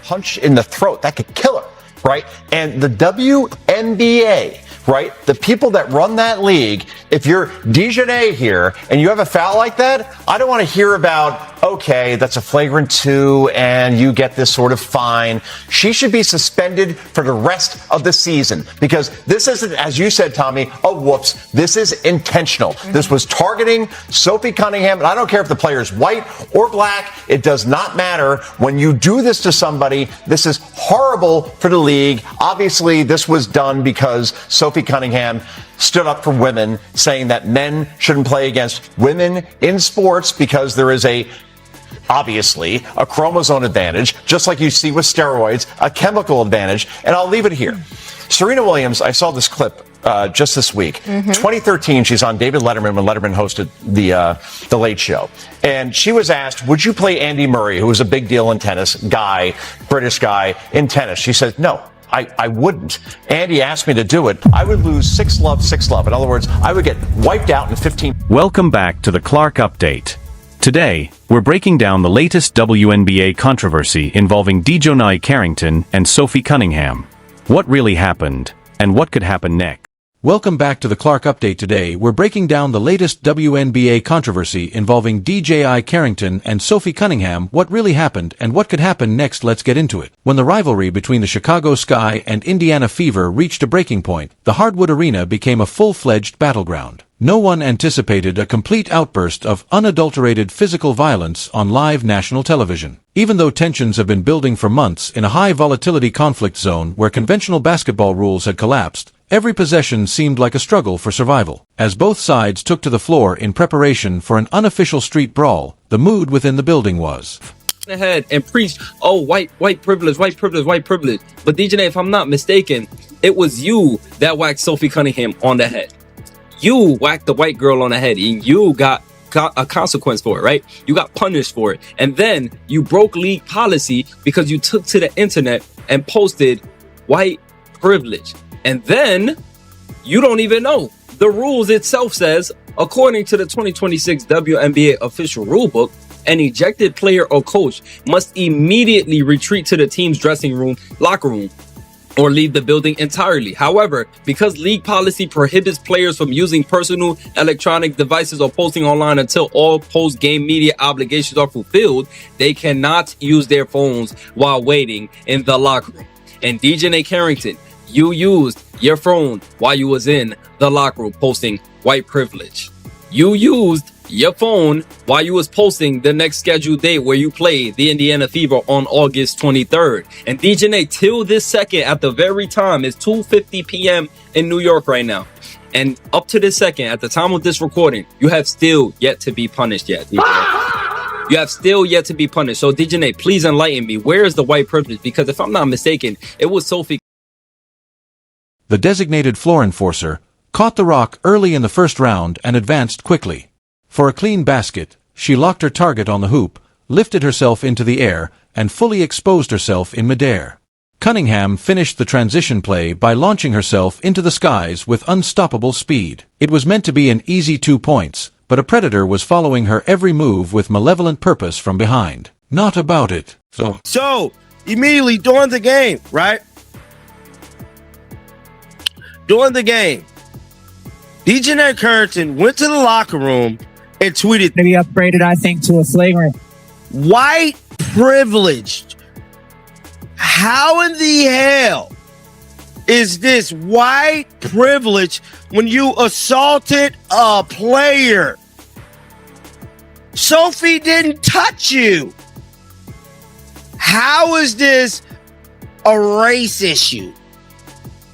punch in the throat. That could kill her, right? And the WNBA, right? The people that run that league, if you're DiJonai here and you have a foul like that, I don't want to hear about, okay, that's a flagrant 2 and you get this sort of fine. She should be suspended for the rest of the season because this isn't, as you said, Tommy, a whoops. This is intentional. This was targeting Sophie Cunningham, and I don't care if the player is white or black. It does not matter. When you do this to somebody, this is horrible for the league. Obviously, this was done because Sophie Cunningham stood up for women, saying that men shouldn't play against women in sports because there is obviously a chromosome advantage, just like you see with steroids, a chemical advantage. And I'll leave it here. Serena Williams, I saw this clip just this week. 2013, she's on David Letterman when Letterman hosted the Late Show. And she was asked, would you play Andy Murray, who was a big deal in tennis, British guy in tennis? She said, no. I wouldn't. Andy asked me to do it. I would lose 6-love, 6-love. In other words, I would get wiped out in 15. Welcome back to the Clark Update. Today, we're breaking down the latest WNBA controversy involving DiJonai Carrington and Sophie Cunningham. What really happened, and what could happen next? Welcome back to the Clark Update. Today, we're breaking down the latest WNBA controversy involving DiJonai Carrington and Sophie Cunningham. What really happened and what could happen next? Let's get into it. When the rivalry between the Chicago Sky and Indiana Fever reached a breaking point, the Hardwood Arena became a full-fledged battleground. No one anticipated a complete outburst of unadulterated physical violence on live national television. Even though tensions have been building for months in a high-volatility conflict zone where conventional basketball rules had collapsed, every possession seemed like a struggle for survival. As both sides took to the floor in preparation for an unofficial street brawl, the mood within the building was ahead and preach, oh, white privilege, white privilege, white privilege. But DiJonai, if I'm not mistaken, it was you that whacked Sophie Cunningham on the head. You whacked the white girl on the head and you got a consequence for it, right? You got punished for it. And then you broke league policy because you took to the internet and posted white privilege. And then you don't even know. The rules itself says, according to the 2026 WNBA official rulebook, an ejected player or coach must immediately retreat to the team's locker room, or leave the building entirely. However, because league policy prohibits players from using personal electronic devices or posting online until all post-game media obligations are fulfilled, they cannot use their phones while waiting in the locker room. And DiJonai Carrington, you used your phone while you was in the locker room posting white privilege. You used your phone while you was posting the next scheduled date where you play the Indiana Fever on August 23rd. And DiJonai, till this second, at the very time, it's 2:50 p.m. in New York right now. And up to this second, at the time of this recording, you have still yet to be punished yet, DiJonai. You have still yet to be punished. So DiJonai, please enlighten me. Where is the white privilege? Because if I'm not mistaken, it was Sophie. the designated floor enforcer, caught the rock early in the first round and advanced quickly. For a clean basket, she locked her target on the hoop, lifted herself into the air, and fully exposed herself in midair. Cunningham finished the transition play by launching herself into the skies with unstoppable speed. It was meant to be an easy 2 points, but a predator was following her every move with malevolent purpose from behind. Not about it. So immediately during the game, right? During the game, DiJonai Carrington went to the locker room and tweeted, to be upgraded, I think, to a flagrant. White privileged. How in the hell is this white privilege when you assaulted a player? Sophie didn't touch you. How is this a race issue?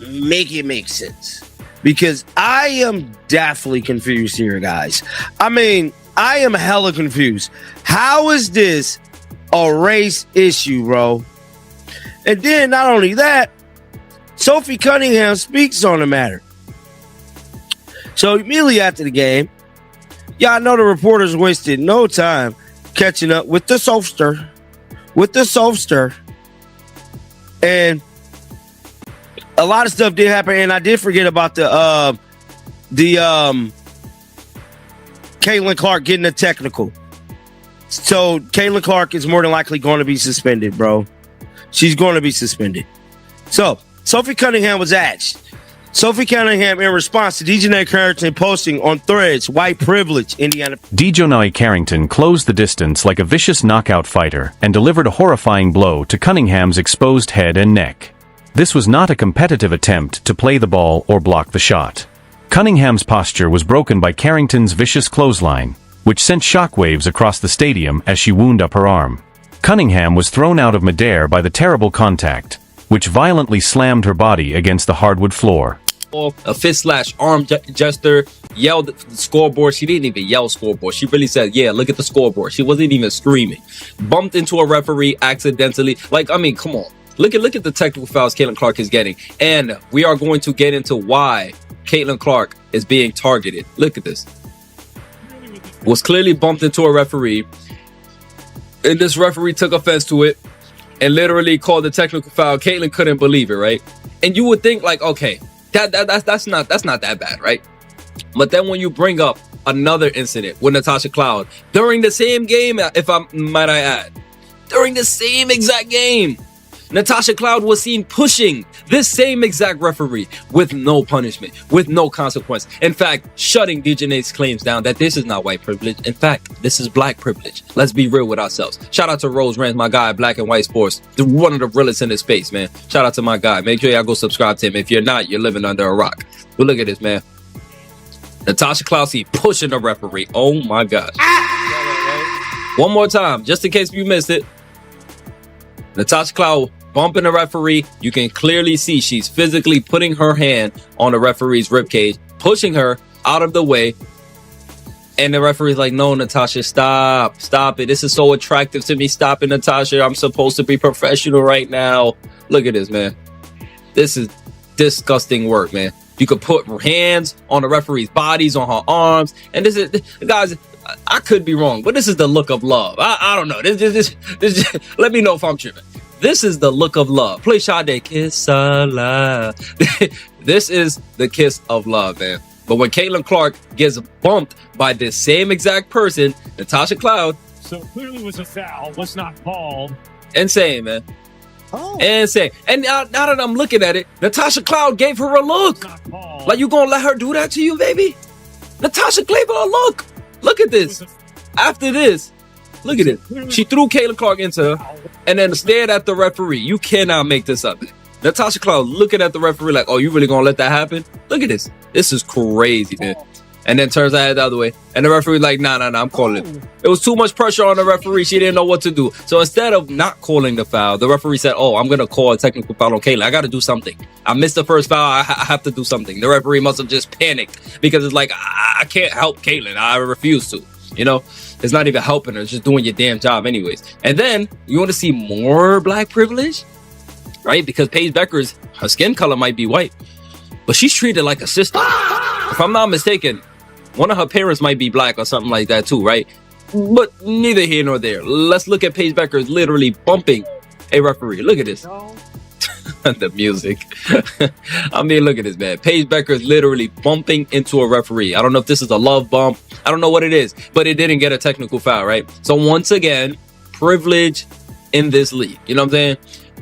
Make it make sense. Because I am definitely confused here, guys. I mean, I am hella confused. How is this a race issue, bro? And then not only that, Sophie Cunningham speaks on the matter. So immediately after the game, y'all know the reporters wasted no time catching up with the sophster. And a lot of stuff did happen, and I did forget about the Caitlin Clark getting a technical. So Caitlin Clark is more than likely going to be suspended, bro. she's going to be suspended. So, Sophie Cunningham was asked. Sophie Cunningham, in response to DiJonai Carrington posting on Threads, white privilege, Indiana. DiJonai Carrington closed the distance like a vicious knockout fighter and delivered a horrifying blow to Cunningham's exposed head and neck. This was not a competitive attempt to play the ball or block the shot. Cunningham's posture was broken by Carrington's vicious clothesline, which sent shockwaves across the stadium as she wound up her arm. Cunningham was thrown out of midair by the terrible contact, which violently slammed her body against the hardwood floor. A fist slash arm gesture, yelled at the scoreboard. She didn't even yell scoreboard. She really said, yeah, look at the scoreboard. She wasn't even screaming. Bumped into a referee accidentally. Like, I mean, come on. Look at the technical fouls Caitlin Clark is getting. And we are going to get into why Caitlin Clark is being targeted. Look at this. Was clearly bumped into a referee. And this referee took offense to it and literally called the technical foul. Caitlin couldn't believe it, right? And you would think like, okay, that's not that bad, right? But then when you bring up another incident with Natasha Cloud during the same game, if I might add, during the same exact game, Natasha Cloud was seen pushing this same exact referee with no punishment, with no consequence. In fact, shutting DiJonai's claims down that this is not white privilege. In fact, this is black privilege. Let's be real with ourselves. Shout out to Rose Rance, my guy, Black and White Sports. One of the realest in this space, man. Shout out to my guy. Make sure y'all go subscribe to him. If you're not, you're living under a rock. But look at this, man. Natasha Cloud pushing the referee. Oh my gosh. One more time, just in case you missed it. Natasha Cloud bumping the referee. You can clearly see she's physically putting her hand on the referee's ribcage, pushing her out of the way. And the referee's like, no, Natasha, stop it. This is so attractive to me. Stop it, Natasha. I'm supposed to be professional right now. Look at this, man. This is disgusting work, man. You could put hands on the referee's bodies, on her arms. And this is, guys, I could be wrong, but this is the look of love. I don't know. This let me know if I'm tripping. This is the look of love. Play Sade, kiss of love. This is the kiss of love, man. But when Caitlin Clark gets bumped by this same exact person, Natasha Cloud. So clearly was a foul, was not called. Insane, man. Insane. And now that I'm looking at it, Natasha Cloud gave her a look. Like, you gonna let her do that to you, baby? Natasha gave her a look. Look at this. After this, look at it. She threw Caitlin Clark into her and then stared at the referee. You cannot make this up. Natasha Cloud looking at the referee like, oh, you really gonna let that happen? Look at this. This is crazy, man. And then turns out the other way. And the referee like, nah, I'm calling it. It was too much pressure on the referee. She didn't know what to do. So instead of not calling the foul, the referee said, oh, I'm going to call a technical foul on Caitlin. I got to do something. I missed the first foul. I have to do something. The referee must have just panicked because it's like, I can't help Caitlin. I refuse to. You know, it's not even helping her. It's just doing your damn job anyways. And then you want to see more black privilege, right? Because Paige Beckers, her skin color might be white, but she's treated like a sister. If I'm not mistaken, one of her parents might be black or something like that too, right? But neither here nor there. Let's look at Paige Beckers literally bumping a referee. Look at this. The music. I mean, look at this, man. Paige Beckers literally bumping into a referee. I don't know if this is a love bump. I don't know what it is, but it didn't get a technical foul, right? So once again, privilege in this league. You know what I'm saying?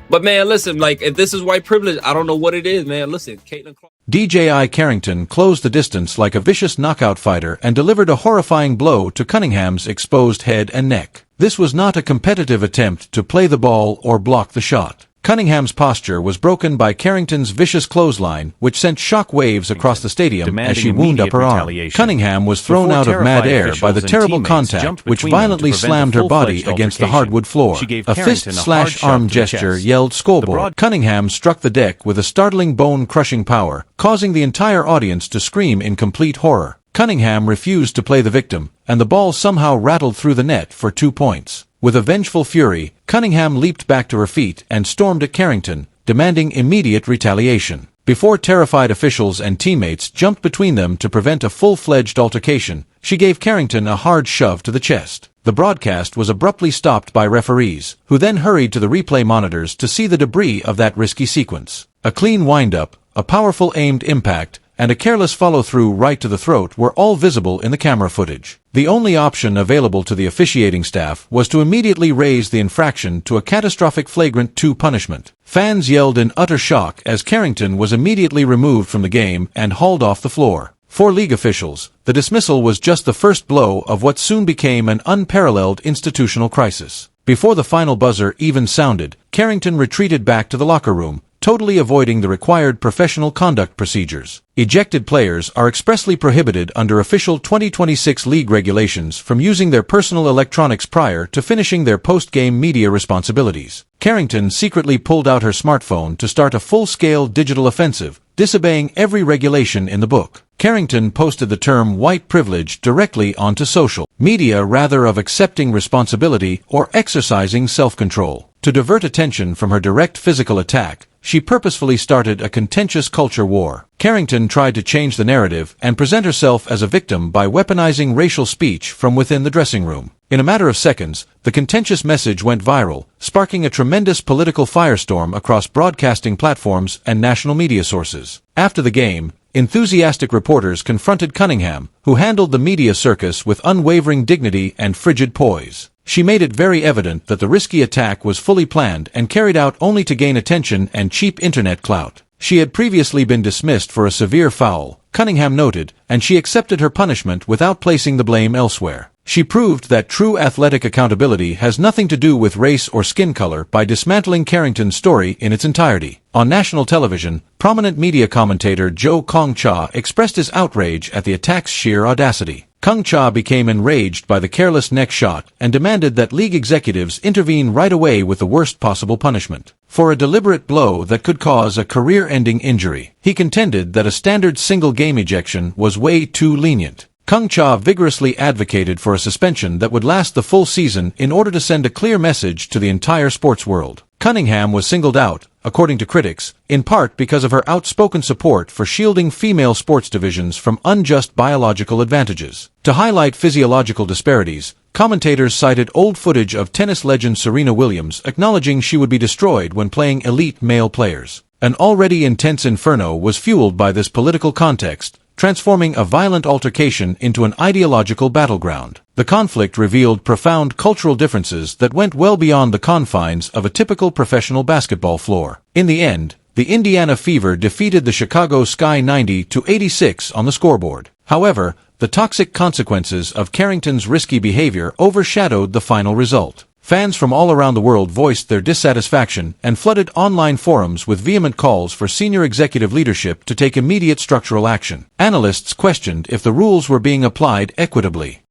But man, listen, like, if this is white privilege, I don't know what it is, man. Listen, Caitlin Clark. DiJonai Carrington closed the distance like a vicious knockout fighter and delivered a horrifying blow to Cunningham's exposed head and neck. This was not a competitive attempt to play the ball or block the shot. Cunningham's posture was broken by Carrington's vicious clothesline, which sent shock waves across the stadium as she wound up her arm. Cunningham was thrown out of mad-air by the terrible contact, which violently slammed her body against the hardwood floor. A fist-slash-arm gesture yelled scoreboard. Cunningham struck the deck with a startling bone-crushing power, causing the entire audience to scream in complete horror. Cunningham refused to play the victim, and the ball somehow rattled through the net for 2 points. With a vengeful fury, Cunningham leaped back to her feet and stormed at Carrington, demanding immediate retaliation. Before terrified officials and teammates jumped between them to prevent a full-fledged altercation, she gave Carrington a hard shove to the chest. The broadcast was abruptly stopped by referees, who then hurried to the replay monitors to see the debris of that risky sequence. A clean wind-up, a powerful aimed impact, and a careless follow-through right to the throat were all visible in the camera footage. The only option available to the officiating staff was to immediately raise the infraction to a catastrophic Flagrant 2 punishment. Fans yelled in utter shock as Carrington was immediately removed from the game and hauled off the floor. For league officials, the dismissal was just the first blow of what soon became an unparalleled institutional crisis. Before the final buzzer even sounded, Carrington retreated back to the locker room, totally avoiding the required professional conduct procedures. Ejected players are expressly prohibited under official 2026 league regulations from using their personal electronics prior to finishing their post-game media responsibilities. Carrington secretly pulled out her smartphone to start a full-scale digital offensive, disobeying every regulation in the book. Carrington posted the term white privilege directly onto social media rather of accepting responsibility or exercising self-control. To divert attention from her direct physical attack, she purposefully started a contentious culture war. Carrington tried to change the narrative and present herself as a victim by weaponizing racial speech from within the dressing room. In a matter of seconds, the contentious message went viral, sparking a tremendous political firestorm across broadcasting platforms and national media sources. After the game, enthusiastic reporters confronted Cunningham, who handled the media circus with unwavering dignity and frigid poise. She made it very evident that the risky attack was fully planned and carried out only to gain attention and cheap internet clout. She had previously been dismissed for a severe foul, Cunningham noted, and she accepted her punishment without placing the blame elsewhere. She proved that true athletic accountability has nothing to do with race or skin color by dismantling Carrington's story in its entirety. On national television, prominent media commentator Joe Kong Cha expressed his outrage at the attack's sheer audacity. Kung Cha became enraged by the careless neck shot and demanded that league executives intervene right away with the worst possible punishment. For a deliberate blow that could cause a career-ending injury, he contended that a standard single-game ejection was way too lenient. Kung Cha vigorously advocated for a suspension that would last the full season in order to send a clear message to the entire sports world. Cunningham was singled out, according to critics, in part because of her outspoken support for shielding female sports divisions from unjust biological advantages. To highlight physiological disparities, commentators cited old footage of tennis legend Serena Williams acknowledging she would be destroyed when playing elite male players. An already intense inferno was fueled by this political context, transforming a violent altercation into an ideological battleground. The conflict revealed profound cultural differences that went well beyond the confines of a typical professional basketball floor. In the end, the Indiana Fever defeated the Chicago Sky 90-86 on the scoreboard. However, the toxic consequences of Carrington's risky behavior overshadowed the final result. Fans from all around the world voiced their dissatisfaction and flooded online forums with vehement calls for senior executive leadership to take immediate structural action. Analysts questioned if the rules were being applied equitably.